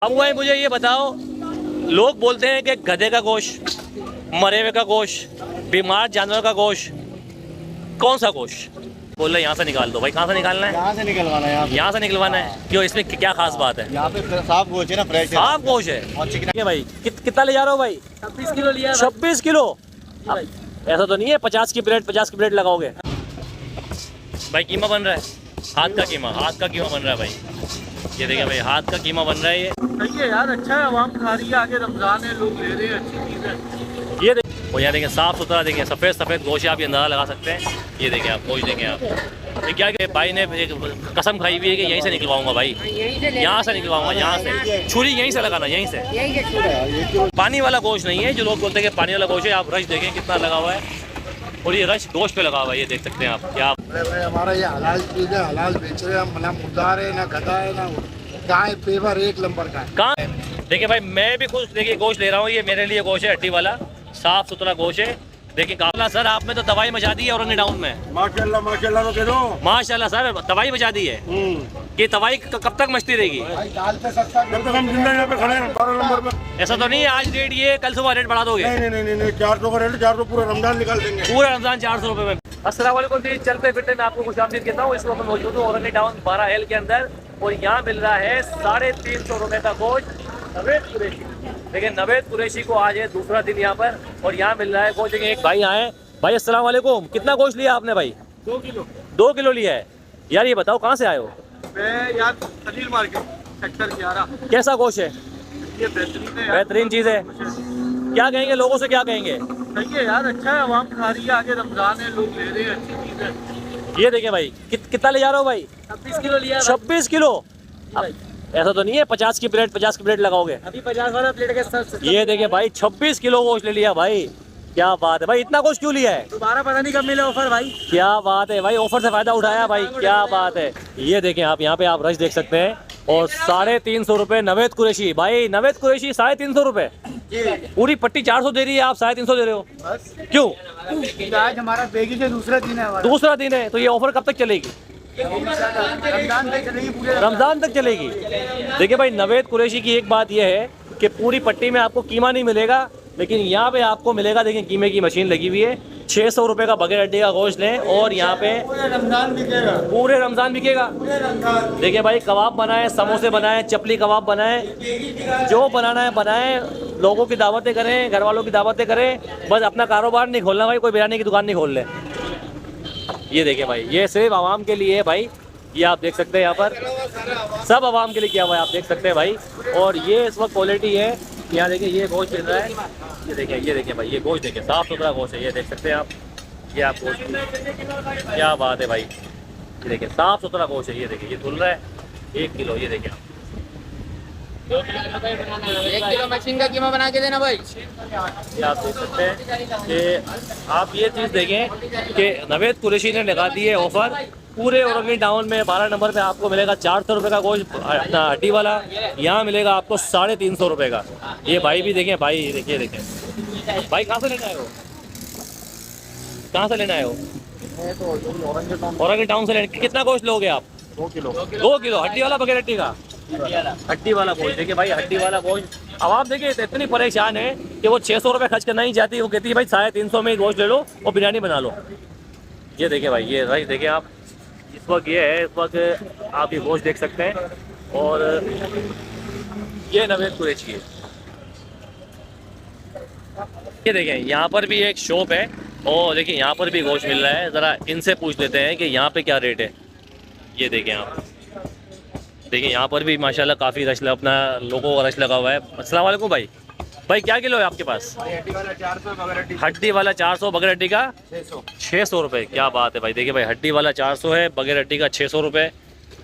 अब भाई मुझे ये बताओ, लोग बोलते हैं कि गधे का गोश्त, मरे हुए का गोश्त, बीमार जानवर का गोश्त, कौन सा गोश्त? बोल रहे यहाँ से निकाल दो भाई। कहाँ से निकालना है? यहाँ से निकलवाना है। यहाँ से निकलवाना है। क्यों, इसमें क्या खास बात है? यहाँ पे साफ गोश्त है ना, फ्रेश है। साफ गोश्त है। और चिकन भाई कितना ले जा रहे हो भाई? 26 किलो लिया। 26 किलो? ऐसा तो नहीं है 50 की प्लेट लगाओगे? भाई कीमा बन रहा है, हाथ का कीमा बन रहा है भाई। ये देखिए भाई, हाथ का कीमा बन रहा है। ये सही है यार, अच्छा है, आवाम खा रही है, आगे रमजान है, लोग ले रहे हैं, अच्छी चीज़ है। ये देखिए, और यहाँ देखें साफ सुथरा, देखें सफ़ेद गोश्त, आप ये अंदाज़ा लगा सकते हैं। ये देखें आप गोश्त, देखें आप। ये क्या कि भाई ने एक कसम खाई हुई है कि यहीं से निकलवाऊंगा भाई, यहाँ से निकलवाऊंगा, यहाँ से छुरी यहीं से लगाना, यहीं से। पानी वाला गोश्त नहीं है, जो लोग बोलते हैं कि पानी वाला गोश्त है। आप रश देखें कितना लगा हुआ है, और ये रश गोश्त पे लगा हुआ है। ये देख सकते हैं आप। क्या हमारा ये हलाल चीज़ है, हलाल बेच रहे हैं हम, ना मुर्दार है ना गधा है ना गाय, पेवर एक नंबर का है। कहाँ? देखिए भाई, मैं भी कुछ देखिए गोश्त ले रहा हूँ। ये मेरे लिए गोश्त है, हड्डी वाला, साफ सुथरा गोश्त है। देखिए काफला सर, आपने तो तबाही मचा दी है औरंगी टाउन में। माशाल्लाह माशाल्लाह तो कह दो। माशाल्लाह सर, तबाही मचा दी है। कि तबाही कब तक मचती रहेगी? दाल पे सस्ता जब तक हम जिंदा यहाँ पे खड़े हैं 12 नंबर पे। ऐसा तो नहीं है आज रेट ये, कल सुबह रेट बढ़ा दोगे? नहीं 400 का रेट, 400 पूरा रमजान निकाल देंगे। पूरा रमजान 400 रुपए में। अस्सलाम वालेकुम जी, चलते फिरते मैं आपको खुशामदीद कहता हूँ। इस वक्त मैं मौजूद हूँ औरंगी टाउन 12L के अंदर, और यहाँ मिल रहा है 350 रुपए का गोश्त नवेद कुरैशी। देखिए नवेद कुरैशी को आज है दूसरा दिन यहाँ पर, और यहाँ मिल रहा है गोश्त। देखिए एक भाई आए। भाई अस्सलाम वालेकुम, कितना गोश्त लिया आपने भाई? 2 किलो। 2 किलो लिया है। यार ये बताओ कहाँ से आए हो? मैं यार खलील मार्केट सेक्टर 11। कैसा गोश्त है? ये बेहतरीन है यार, बेहतरीन चीज़ है। क्या कहेंगे लोगों से, क्या कहेंगे? सही है यार, अच्छा है, आवाम खा रही है, आगे रमजान है, लोग ले रहे हैं, अच्छी चीज़ है। ये देखिए भाई, कितना ले जा रहे हो भाई? 26 किलो लिया। 26 किलो? ऐसा तो नहीं है 50 की प्लेट लगाओगे? अभी 50 वाला प्लेट के साथ। ये देखिए भाई, 26 किलो गोश्त ले लिया भाई। क्या बात है भाई, इतना गोश्त क्यों लिया है? दोबारा पता नहीं कब मिले ऑफर भाई। क्या बात है भाई, ऑफर से फायदा उठाया भाई, क्या बात है। ये देखें आप, यहाँ पे आप रश देख सकते हैं, और 350 रुपए नवेद कुरैशी। भाई नवेद कुरैशी 350 रुपए, पूरी पट्टी 400 दे रही है, आप 350 दे रहे हो? क्यों? आज हमारा बेगी से दूसरा दिन है हमारा। दूसरा दिन है, तो ये ऑफर कब तक चलेगी? रमजान तक चलेगी, पूरे रमजान तक चलेगी। देखिए भाई, नवेद कुरैशी की एक बात यह है कि पूरी पट्टी में आपको कीमा नहीं मिलेगा, लेकिन यहाँ पे आपको मिलेगा। देखिए कीमे की मशीन लगी हुई है। 600 रुपए का बगैर हड्डी का गोश्त लें, और यहाँ पे रमजान बिकेगा, पूरे रमजान बिकेगा। देखिए भाई, कबाब बनाए, समोसे बनाए, चपली कबाब बनाए, जो बनाना है बनाए, लोगों की दावतें करें, घर वालों की दावतें करें, बस अपना कारोबार नहीं खोलना भाई, कोई बिरयानी की दुकान नहीं खोल ले। ये देखिए भाई, ये सिर्फ आवाम के लिए है भाई। ये आप देख सकते हैं यहाँ पर सब आवाम के लिए किया हुआ है, आप देख सकते हैं भाई। और ये इस वक्त क्वालिटी है। यहाँ देखिए ये गोश्त मिल रहा है, ये देखिए भाई, ये गोश्त देखिए, साफ़ सुथरा गोश्त है। ये देख सकते हैं आप, ये आप गोश्त, क्या बात है भाई। ये देखिए साफ़ सुथरा गोश्त है। ये देखिए, ये धुल रहा है 1 किलो। ये देखिए आप, 1 किलो मशीन का कीमा बना के देना भाई। ये आप देख सकते हैं कि आप ये चीज़ देखें कि नवेद कुरैशी ने लगा दी है ऑफ़र। पूरे औरंगी टाउन में 12 नंबर पे आपको मिलेगा 400 रुपये का गोश्त हड्डी वाला। यहाँ मिलेगा आपको 350 रुपये का। ये भाई भी देखें भाई, देखिए देखें भाई, कहाँ से लेना है हो? कहाँ से लेना है हो? औरंगी टाउन से लेना। कितना गोश्त लोगे आप? 2 किलो। 2 किलो हड्डी वाला, बगैर हड्डी का? हड्डी वाला गोश्त। देखिए भाई, हड्डी वाला गोश्त। अब आप देखिए इतनी परेशान है कि वो 600 रुपये खर्च करना ही चाहती, वो कहती है भाई 350 में ही गोश्त ले लो और बिरयानी बना लो। ये देखिए भाई, ये राइस देखिए आप, इस वक्त ये है, इस वक्त आप ये गोश्त देख सकते हैं, और ये नवेद कुरैशी है। ये देखें, यहाँ पर भी एक शॉप है, और देखिए यहाँ पर भी गोश्त मिल रहा है। ज़रा इनसे पूछ लेते हैं कि यहाँ पे क्या रेट है। ये देखें आप, देखिए यहाँ पर भी माशाल्लाह काफ़ी रश, अपना लोगों का रश लगा हुआ है। अस्सलाम वालेकुम भाई। भाई क्या किलो है आपके पास? हड्डी वाला 400, बगैर हड्डी हड्डी वाला 400, बगैर हड्डी का 600। 600 रुपये। क्या बात है भाई। देखिए भाई, हड्डी वाला 400 है, बगैर हड्डी का 600 रुपये।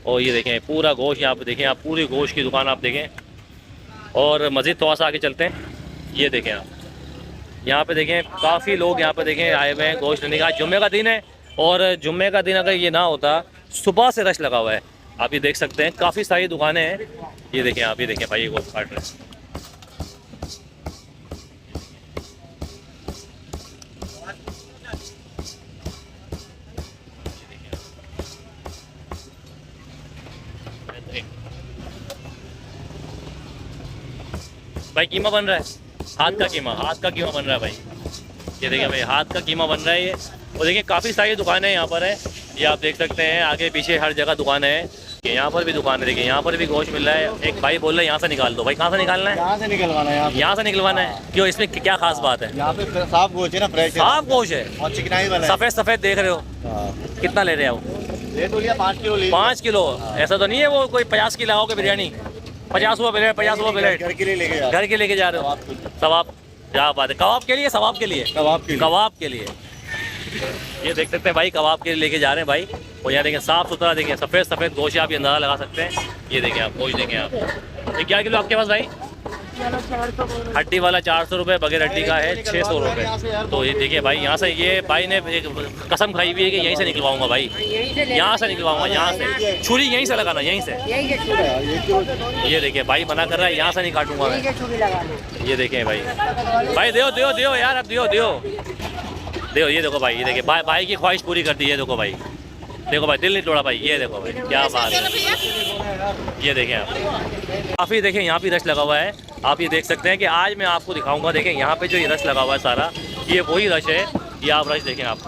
और ये देखें पूरा गोश्त, यहाँ पे देखें आप, पूरी गोश्त की दुकान आप देखें। और मज़ीद थोड़ा सा आगे चलते हैं। ये देखें आप, यहाँ पे देखें काफ़ी लोग यहाँ पे देखें आए हुए हैं गोश्त लेने का। जुम्मे का दिन है, और जुम्मे का दिन अगर ये ना होता, सुबह से रश लगा हुआ है। आप ये देख सकते हैं, काफ़ी सारी दुकानें हैं। ये देखें आप, ये देखें भाई, ये गोश्त काट रहे हैं। भाई कीमा बन रहा है, हाथ का कीमा बन रहा है भाई। ये देखिए भाई, हाथ का कीमा बन रहा है ये। और देखिए काफ़ी सारी दुकानें यहाँ पर है, ये आप देख सकते हैं, आगे पीछे हर जगह दुकानें हैं। यहाँ पर भी दुकान है, देखिए यहाँ पर भी गोश्त मिल रहा है। एक भाई बोल रहे हैं यहाँ से निकाल दो। भाई कहाँ से निकालना है? यहाँ से निकलवाना है। यहाँ से निकलवाना है। क्यों, इसमें क्या खास बात है? यहाँ पे साफ गोश्त है ना, फ्रेश है, साफ गोश्त है और चिकनाई वाला है। सफ़ेद सफ़ेद देख रहे हो। कितना ले रहे हो? ये तो लिया 5 किलो ले। 5 किलो। ऐसा तो नहीं है वो कोई 50 की लाओगे बिरयानी? 50 रुपये प्लेट, 50 रुपये प्लेट घर के लिए लेके जा। घर के लेके जा रहे हो? सवाब, क्या बात है। कबाब के लिए, सवाब के लिए? कबाब के लिए। ये देख सकते हैं भाई, कबाब के लिए लेके जा रहे हैं भाई। और यहाँ देखें साफ़ सुथरा, देखें सफ़ेद सफ़ेद गोश्त, आप ये अंदाज़ा लगा सकते हैं। ये देखें आप गोश्त, देखें आप। ये क्या किलो आपके पास भाई? हड्डी वाला 400 रुपये, बगैर हड्डी का है 600 रुपये। तो ये देखिए भाई, यहाँ से ये भाई ने एक कसम खाई हुई है कि यहीं से निकलवाऊंगा भाई, यहाँ से निकलवाऊंगा, यहाँ से छुरी यहीं से लगाना, यहीं से। ये देखिए भाई मना कर रहा है, यहाँ से नहीं काटूंगा मैं। ये देखें भाई, भाई दियो यार, अब दियो। ये देखो भाई, ये देखिए भाई की ख्वाहिश पूरी कर दी है। देखो भाई, देखो भाई, दिल नहीं तोड़ा भाई। ये देखो भाई, क्या बात है। ये देखें आप, काफ़ी देखें यहाँ भी रश लगा हुआ है। आप ये देख सकते हैं कि आज मैं आपको दिखाऊंगा। देखें यहाँ पे जो ये रश लगा हुआ है सारा, ये वही रश है। ये आप रश देखें, आप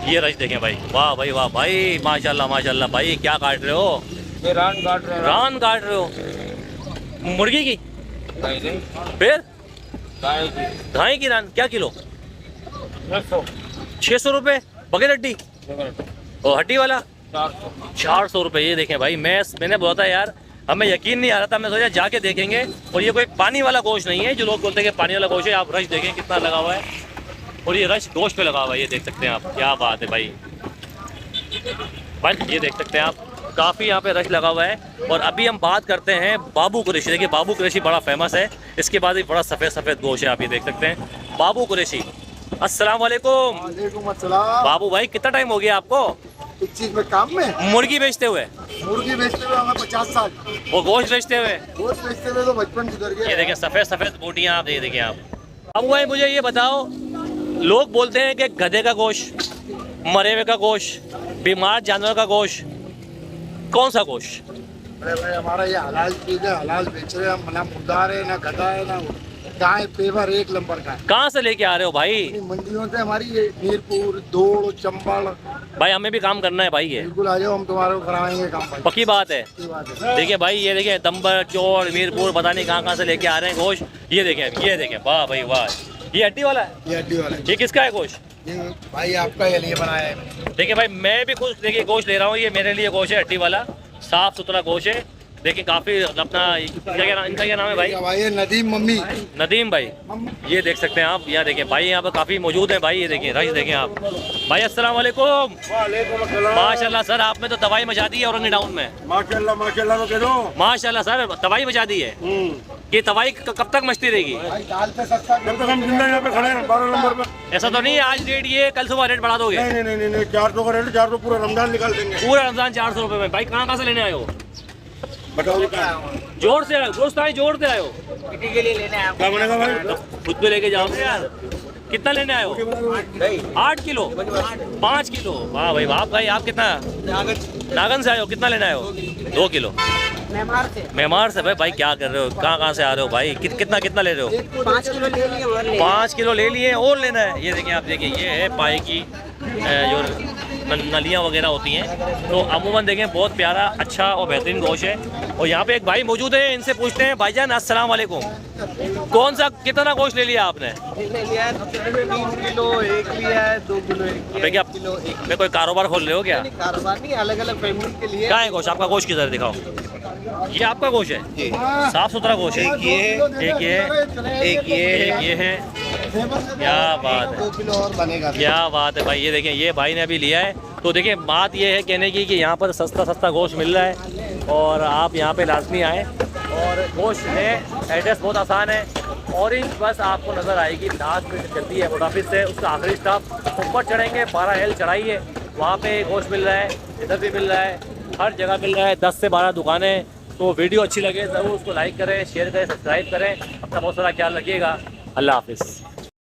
ये रश देखें भाई। वाह भाई वाह भाई, माशाल्लाह माशाल्लाह भाई। क्या काट रहे हो? रान काट रहे हैं। रान काट रहे हो? मुर्गी की? फिर गाय की रान। क्या किलो? 600 रुपये, बगैर हड्डी और हड्डी वाला 400 रुपये। ये देखें भाई, मैंने बोला था यार, हमें यकीन नहीं आ रहा था। मैं सोचा जाके देखेंगे। और ये कोई पानी वाला गोश्त नहीं है जो लोग बोलते हैं कि पानी वाला गोश्त है। आप रश देखें कितना लगा हुआ है, और ये रश गोश्त पे लगा हुआ है। ये देख सकते हैं आप, क्या बात है भाई। ये देख सकते हैं आप, काफ़ी यहाँ पे रश लगा हुआ है। और अभी हम बात करते हैं बाबू कुरैशी। देखिए बाबू कुरैशी बड़ा फेमस है। इसके बाद भी बड़ा सफ़ेद सफ़ेद गोश्त है, आप ये देख सकते हैं। बाबू कुरैशी, अस्सलाम वालेकुम। वालेकुम अस्सलाम। बाबू भाई कितना टाइम हो गया आपको इस चीज में काम में? मुर्गी बेचते हुए? मुर्गी बेचते हुए हमें 50 साल। वो गोश्त बेचते हुए? गोश्त बेचते हुए तो बचपन गुजर गया। ये देखें सफ़ेद सफ़ेद बोटियाँ, आप ये देखें आप। अब भाई मुझे ये बताओ, लोग बोलते हैं कि गधे का गोश्त, मरे हुए का गोश्त, बीमार जानवर का गोश्त, कौन सा गोश्त? अरे भाई हमारा ये हलाल चीज है, हलाल बेच रहे हैं हम। ना मुर्दार है, ना गधा है, ना गाय, पेवर एक नंबर का है। कहाँ से लेके आ रहे हो भाई? मंडियों से हमारी ये मीरपुर, दौड़, चंबल। भाई हमें भी काम करना है भाई। ये बिल्कुल आ जाओ, हम तुम्हारे को कराएंगे काम भाई। पक्की बात है। पक्की बात है। देखिए भाई, ये देखिए दम्बर, चौड़, मीरपुर, पता नहीं कहाँ से लेके आ रहे हैं गोश्त। ये देखें वाह भाई वाह। ये हड्डी वाला है? ये हड्डी वाला है। ये किसका है गोश्त? ये भाई आपका ये लिए बनाया है। देखिए भाई, मैं भी कुछ देखिए गोश्त ले रहा हूँ। ये मेरे लिए गोश्त है हड्डी वाला, साफ सुथरा गोश्त है। देखिए काफ़ी अपना इनका क्या नाम है भाई? भाई नदीम मम्मी। नदीम भाई, ये देख सकते हैं आप। यहाँ देखिए भाई, यहाँ पर काफ़ी मौजूद है भाई। ये देखिए रश देखें आप भाई। अस्सलाम वालेकुम। माशाल्लाह सर, आपने तो दवाई मचा दी है औरंगी टाउन में। माशाल्लाह माशाल्लाह तो कह दो। माशाल्लाह सर, दवाई मचा दी है। ये दवाई कब तक मचती रहेगी? दाल पे सस्ता। जब तक हम जिंदा यहाँ पे खड़े हैं 12 नंबर पे। ऐसा तो नहीं है आज रेट ये, कल सुबह रेट बढ़ा दोगे? नहीं 400 का रेट, 400 पूरा रमजान निकाल देंगे। पूरा रमजान 400 रुपये में। भाई कहाँ से लेने आए हो? बताओ जोर से आए हो? दोस्त आए जोर से आए हो? क्या बनेगा भाई? खुद पे लेके जाओ यार। कितना लेने आए हो? 8 किलो, 5 किलो। वाह भाई वाह भाई। आप कितना नागन से आए हो? कितना लेने आए हो? 2 किलो मेमार से। भाई क्या कर रहे हो? कहाँ से आ रहे हो भाई? कितना ले रहे हो? 5 किलो ले लिए। 5 किलो ले लिए और लेना है। ये देखिए आप, देखिए ये है पाए की जो नलियाँ वगैरह होती हैं। तो अमूमन देखें बहुत प्यारा, अच्छा और बेहतरीन गोश्त है। और यहाँ पे एक भाई मौजूद है, इनसे पूछते हैं। भाईजान अस्सलाम वालेकुम, कौन सा कितना गोश्त ले लिया आपने? ले लिया है 3 किलो, 1 लिया है, 2 किलो, 1 भाई क्या किलो, 1 मैं कोई कारोबार खोल रहे हो क्या? कारोबार नहीं, अलग अलग फैमिली के लिए। कहाँ है गोश्त? आपका गोश्त किधर दिखाओ। ये आपका गोश्त है? साफ सुथरा गोश्त है। एक ये है। क्या बात है, 2 किलो और बनेगा। क्या बात है भाई। ये देखें, ये भाई ने अभी लिया है। तो देखिए बात ये है कहने की कि यहाँ पर सस्ता गोश्त मिल रहा है और आप यहाँ पे लाजमी आएँ। और गोश्त है, एड्रेस बहुत आसान है। ऑरेंज बस आपको नज़र आएगी, लास्ट में चलती है मुदाफिज से, उसका आखिरी स्टॉप। ऊपर चढ़ेंगे 12L चढ़ाई है, वहाँ पे गोश्त मिल रहा है, इधर भी मिल रहा है, हर जगह मिल रहा है। 10 से 12 दुकानें। तो वीडियो अच्छी लगे ज़रूर उसको लाइक करें, शेयर करें, सब्सक्राइब करें। अपना बहुत सारा ख्याल रखिएगा। अल्लाह हाफिज़।